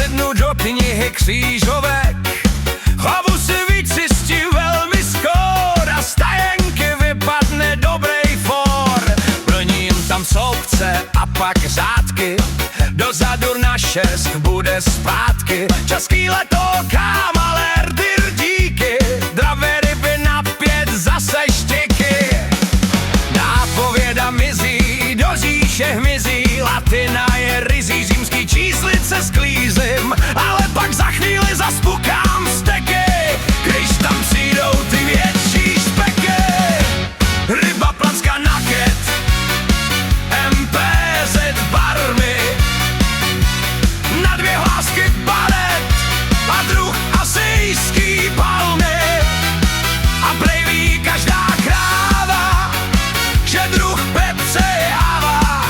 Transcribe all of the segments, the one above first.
sednu do knihy křížovek, hlavu si vyčistí velmi skór a z tajenky vypadne dobrý for. Plním tam sloupce a pak řádky, dozadu na 6 bude zpátky. Český letokám, ale díky, dravé ryby na 5 zase štěky. Nápověda mizí, do říše hmyzí, latina je rizí, římský číslice sklízím, ale pak za chvíli zaspukám steky, když tam přijdou ty větší špeky. Ryba, placka, naket, MPZ barmy, na 2 hlásky baret a druh asijský palmy. A prej ví každá kráva, že druh pepře je hava.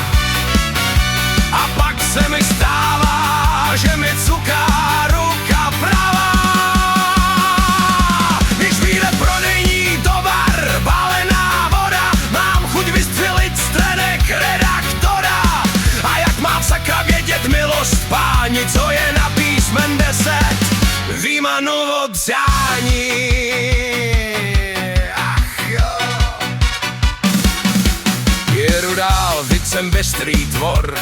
A pak se mi stává, že mi cuká ruka pravá. Když vyjde prodejní tovar, balená voda, mám chuť vystřelit strenek redaktora. A jak má sakra vědět milost páni, co je na písmen 10 Římanovo přání. Ach jo. Jedu dál, vždyť jsem bystrý tvor,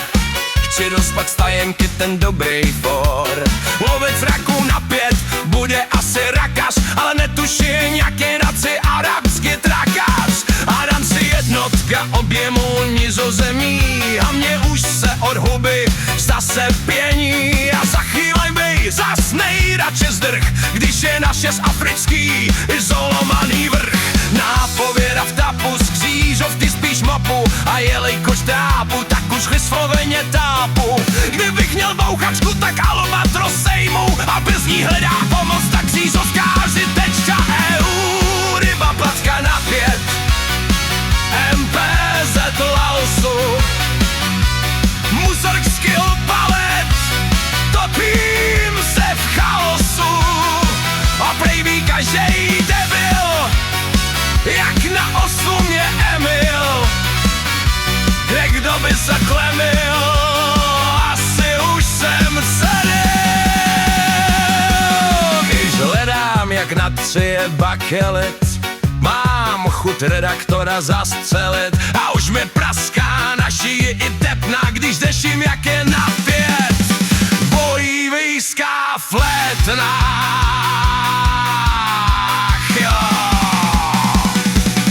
chci dospat z tajenky ten dobrý for. Lovec raků na 5 bude asi rakař, ale netuším, jak je naci arabský trakař. A dám si jednotka objemu Nizozemí a mě už se od huby zase pění. A za chvíli by zas nejradši zdrh, když je na 6 africký izolovaný vrch. Nápověda v tapu, z křížovky spíš mopu, a jelikož tápu, tak už vysloveně tápu. Kdybych měl bouchačku, tak alomatro sejmu, a bez ní hledá pomoc, tak křížovkáři.eu. Ryba, placka na 5, MPZ Laosu, musarský palet, topím se v chaosu. A prej ví každej debil, jak na osu mě Emil, kde kdo by se klemil, asi už jsem sedil. Když hledám, jak na 3 je bakelit, mám chuť redaktora zastřelit. A už mi praská na šíji i tepna, když řeším, jak je na 5 bojivejská flétna.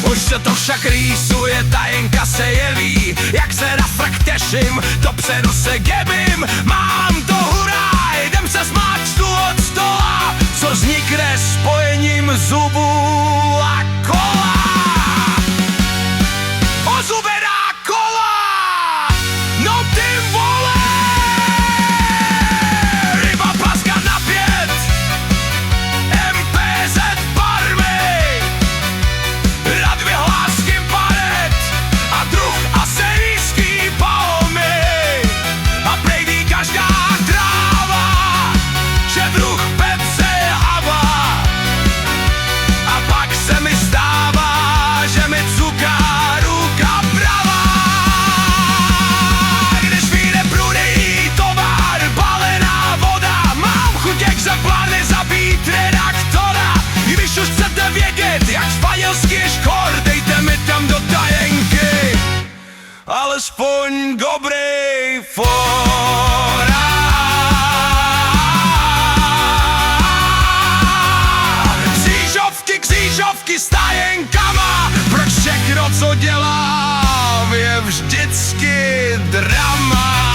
Už se to však rýsuje, tajenka se jeví, jak se na frak těším, dopředu se gebím. Mám to hurá, jdem se smát tu od stola, co vznikne spojením zubů a kola. Ozubená kola, no ty vole! Ryba, placka na 5, MPZ barmy, na 2 hlásky baret a druh asijský palmy. A prej ví každá kráva, že druh pepře je hava. A pak se mi stává, že mi cuká ruka pravá. Když vyjde prudejní tovar, balená voda, mám chuť jak za plány zabít redaktora. Když už chcete vědět, jak španělský je škor, dejte mi tam do tajenky alespoň dobrý for. Křížovky s tajenkama, proč všechno, co dělám, je vždycky drama.